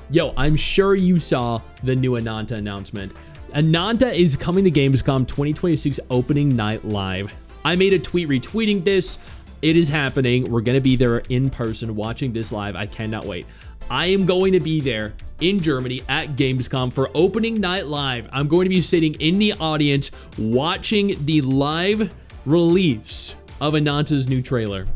Yo, I'm sure you saw the new Ananta announcement. Ananta is coming to Gamescom 2026 opening night live. I made a tweet retweeting this. It is happening. We're going to be there in person watching this live. I cannot wait. I am going to be there in Germany at Gamescom for opening night live. I'm going to be sitting in the audience watching the live release of Ananta's new trailer.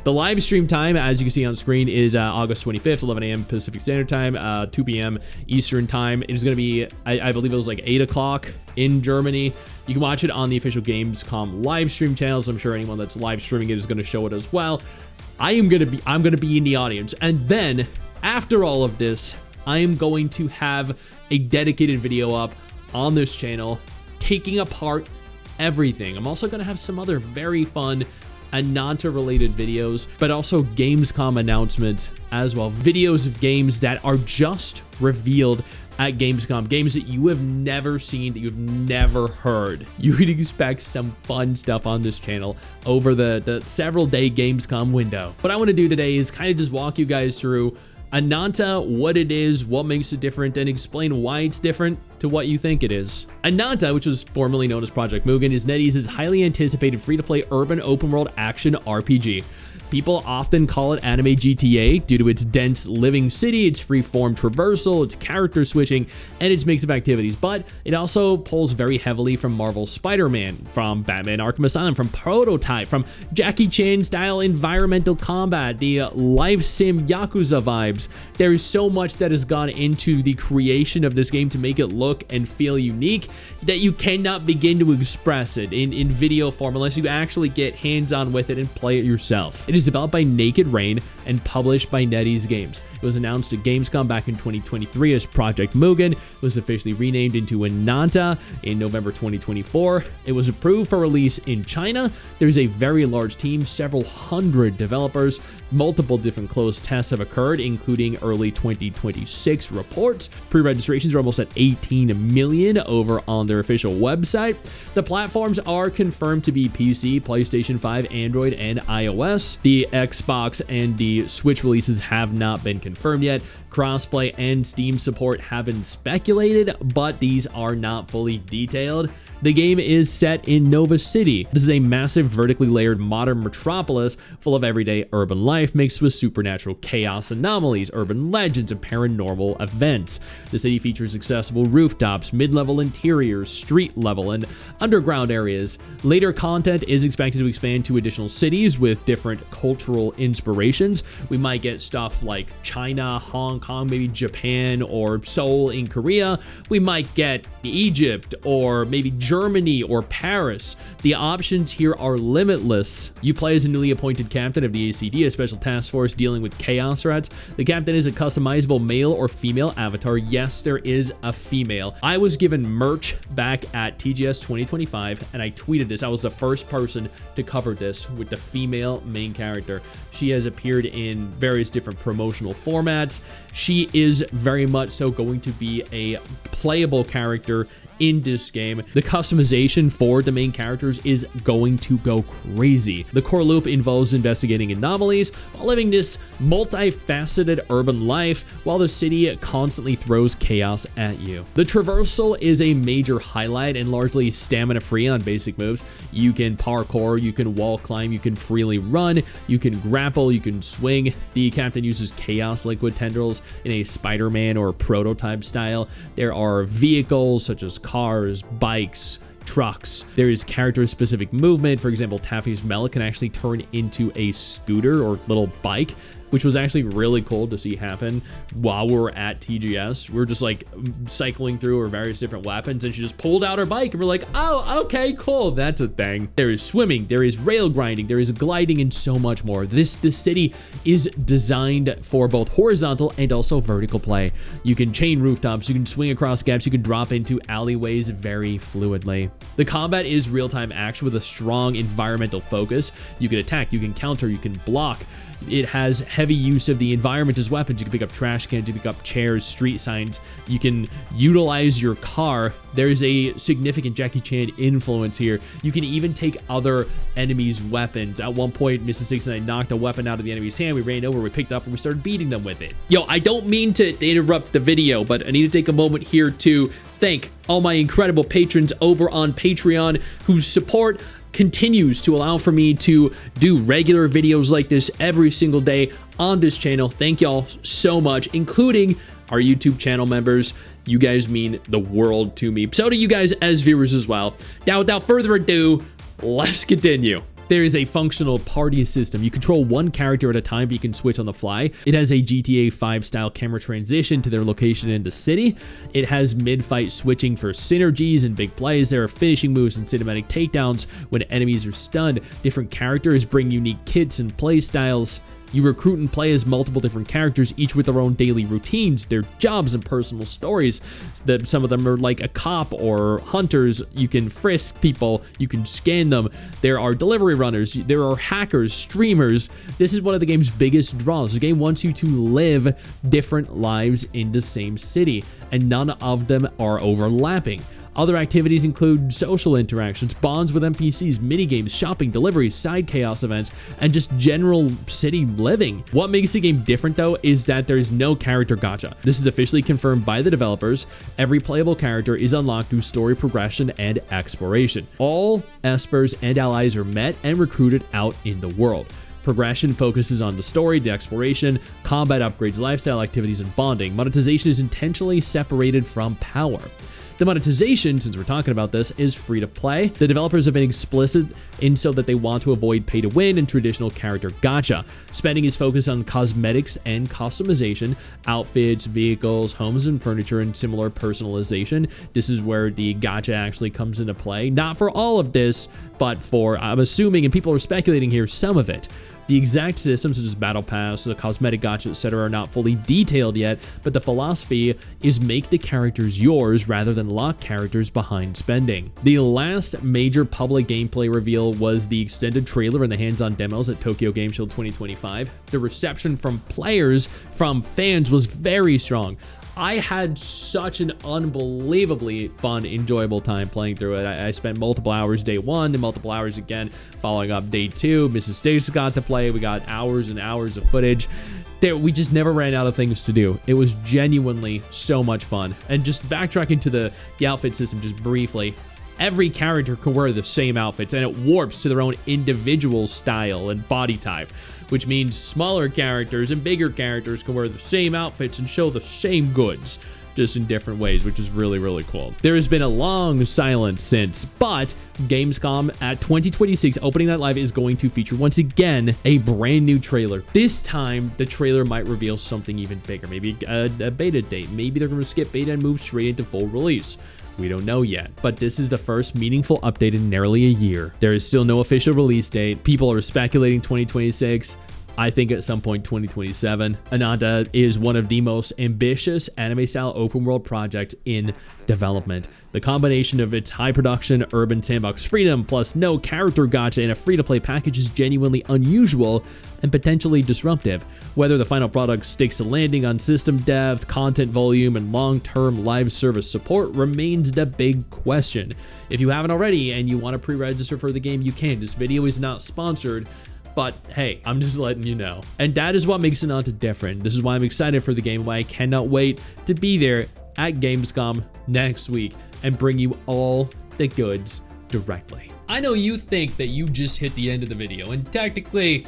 The live stream time, as you can see on screen, is August 25th, 11 a.m. Pacific Standard Time, 2 p.m. Eastern Time. It is going to be, I believe it was like 8 o'clock in Germany. You can watch it on the official Gamescom live stream channels. I'm sure anyone that's live streaming it is going to show it as well. I'm going to be in the audience. And then, after all of this, I am going to have a dedicated video up on this channel, taking apart everything. I'm also going to have some other very fun Ananta related videos, but also Gamescom announcements as well. Videos of games that are just revealed at Gamescom, games that you have never seen, that you've never heard. You can expect some fun stuff on this channel over the several day Gamescom window. What I want to do today is kind of just walk you guys through Ananta, what it is, what makes it different, and explain why it's different to what you think it is. Ananta, which was formerly known as Project Mugen, is NetEase's highly anticipated free-to-play urban open-world action RPG. People often call it anime GTA due to its dense living city, its free-form traversal, its character switching, and its mix of activities, but it also pulls very heavily from Marvel's Spider-Man, from Batman Arkham Asylum, from Prototype, from Jackie Chan-style environmental combat, the life sim Yakuza vibes. There is so much that has gone into the creation of this game to make it look and feel unique that you cannot begin to express it in video form unless you actually get hands-on with it and play it yourself. It is developed by Naked Rain and published by NetEase Games. It was announced at Gamescom back in 2023 as Project Mugen. It was officially renamed into Ananta in November 2024. It was approved for release in China. There's a very large team, several hundred developers. Multiple different closed tests have occurred, including early 2026 reports. Pre-registrations are almost at 18 million over on their official website. The platforms are confirmed to be PC, PlayStation 5, Android, and iOS. The Xbox and the Switch releases have not been confirmed yet. Crossplay and Steam support have been speculated, but these are not fully detailed. The game is set in Nova City. This is a massive vertically layered modern metropolis full of everyday urban life mixed with supernatural chaos anomalies, urban legends, and paranormal events. The city features accessible rooftops, mid-level interiors, street level, and underground areas. Later content is expected to expand to additional cities with different cultural inspirations. We might get stuff like China, Hong Kong, maybe Japan, or Seoul in Korea. We might get Egypt, or maybe Germany or Paris. The options here are limitless. You play as a newly appointed captain of the ACD, a special task force dealing with chaos threats. The captain is a customizable male or female avatar. Yes, there is a female. I was given merch back at TGS 2025, and I tweeted this. I was the first person to cover this with the female main character. She has appeared in various different promotional formats. She is very much so going to be a playable character in this game. The customization for the main characters is going to go crazy. The core loop involves investigating anomalies while living this multifaceted urban life while the city constantly throws chaos at you. The traversal is a major highlight and largely stamina free on basic moves. You can parkour, you can wall climb, you can freely run, you can grapple, you can swing. The captain uses chaos liquid tendrils in a Spider-Man or Prototype style. There are vehicles such as cars, bikes, trucks. There is character-specific movement. For example, Taffy's Melon can actually turn into a scooter or little bike, which was actually really cool to see happen while we were at TGS. We were just like cycling through her various different weapons, and she just pulled out her bike, and we're like, oh, okay, cool, that's a thing. There is swimming, there is rail grinding, there is gliding, and so much more. This city is designed for both horizontal and also vertical play. You can chain rooftops, you can swing across gaps, you can drop into alleyways very fluidly. The combat is real-time action with a strong environmental focus. You can attack, you can counter, you can block. It has heavy use of the environment as weapons. You can pick up trash cans, you can pick up chairs, street signs. You can utilize your car. There's a significant Jackie Chan influence here. You can even take other enemies' weapons. At one point, Mrs. Stix and I knocked a weapon out of the enemy's hand. We ran over, we picked it up, and we started beating them with it. Yo, I don't mean to interrupt the video, but I need to take a moment here to thank all my incredible patrons over on Patreon whose support continues to allow for me to do regular videos like this every single day on this channel. Thank y'all so much, including our YouTube channel members. You guys mean the world to me. So do you guys as viewers as well. Now, without further ado, let's continue. There is a functional party system. You control one character at a time, but you can switch on the fly. It has a GTA 5 style camera transition to their location in the city. It has mid-fight switching for synergies and big plays. There are finishing moves and cinematic takedowns when enemies are stunned. Different characters bring unique kits and play styles. You recruit and play as multiple different characters, each with their own daily routines, their jobs, and personal stories. Some of them are like a cop or hunters. You can frisk people, you can scan them. There are delivery runners, there are hackers, streamers. This is one of the game's biggest draws. The game wants you to live different lives in the same city, and none of them are overlapping. Other activities include social interactions, bonds with NPCs, minigames, shopping, deliveries, side chaos events, and just general city living. What makes the game different though is that there's no character gacha. This is officially confirmed by the developers. Every playable character is unlocked through story progression and exploration. All espers and allies are met and recruited out in the world. Progression focuses on the story, the exploration, combat upgrades, lifestyle activities, and bonding. Monetization is intentionally separated from power. The monetization, since we're talking about this, is free to play. The developers have been explicit in so that they want to avoid pay to win and traditional character gacha. Spending is focused on cosmetics and customization, outfits, vehicles, homes and furniture, and similar personalization. This is where the gacha actually comes into play. Not for all of this, but for, I'm assuming, and people are speculating here, some of it. The exact systems such as Battle Pass, the cosmetic gacha, etc. are not fully detailed yet, but the philosophy is make the characters yours rather than lock characters behind spending. The last major public gameplay reveal was the extended trailer and the hands-on demos at Tokyo Game Show 2025. The reception from players, from fans, was very strong. I had such an unbelievably fun, enjoyable time playing through it. I spent multiple hours day one and multiple hours again following up day two. Mrs. Stix got to play. We got hours and hours of footage. We just never ran out of things to do. It was genuinely so much fun. And just backtracking to the outfit system just briefly, every character can wear the same outfits, and it warps to their own individual style and body type, which means smaller characters and bigger characters can wear the same outfits and show the same goods, just in different ways, which is really, really cool. There has been a long silence since, but Gamescom at 2026 Opening Night Live is going to feature, once again, a brand new trailer. This time, the trailer might reveal something even bigger, maybe a beta date. Maybe they're going to skip beta and move straight into full release. We don't know yet, but this is the first meaningful update in nearly a year. There is still no official release date. People are speculating 2026. I think at some point 2027. Ananta is one of the most ambitious anime-style open-world projects in development. The combination of its high production, urban sandbox freedom, plus no character gacha in a free-to-play package is genuinely unusual and potentially disruptive. Whether the final product sticks the landing on system depth, content volume, and long-term live service support remains the big question. If you haven't already and you want to pre-register for the game, you can. This video is not sponsored, but hey, I'm just letting you know. And that is what makes Ananta different. This is why I'm excited for the game, why I cannot wait to be there at Gamescom next week and bring you all the goods directly. I know you think that you just hit the end of the video, and technically,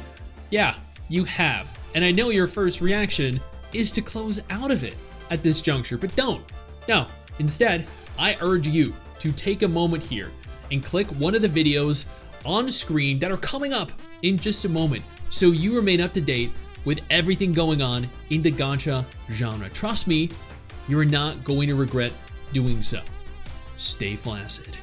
yeah, you have. And I know your first reaction is to close out of it at this juncture, but don't. No, instead, I urge you to take a moment here and click one of the videos on screen that are coming up in just a moment, so you remain up to date with everything going on in the gacha genre. Trust me, you're not going to regret doing so. Stay flaccid.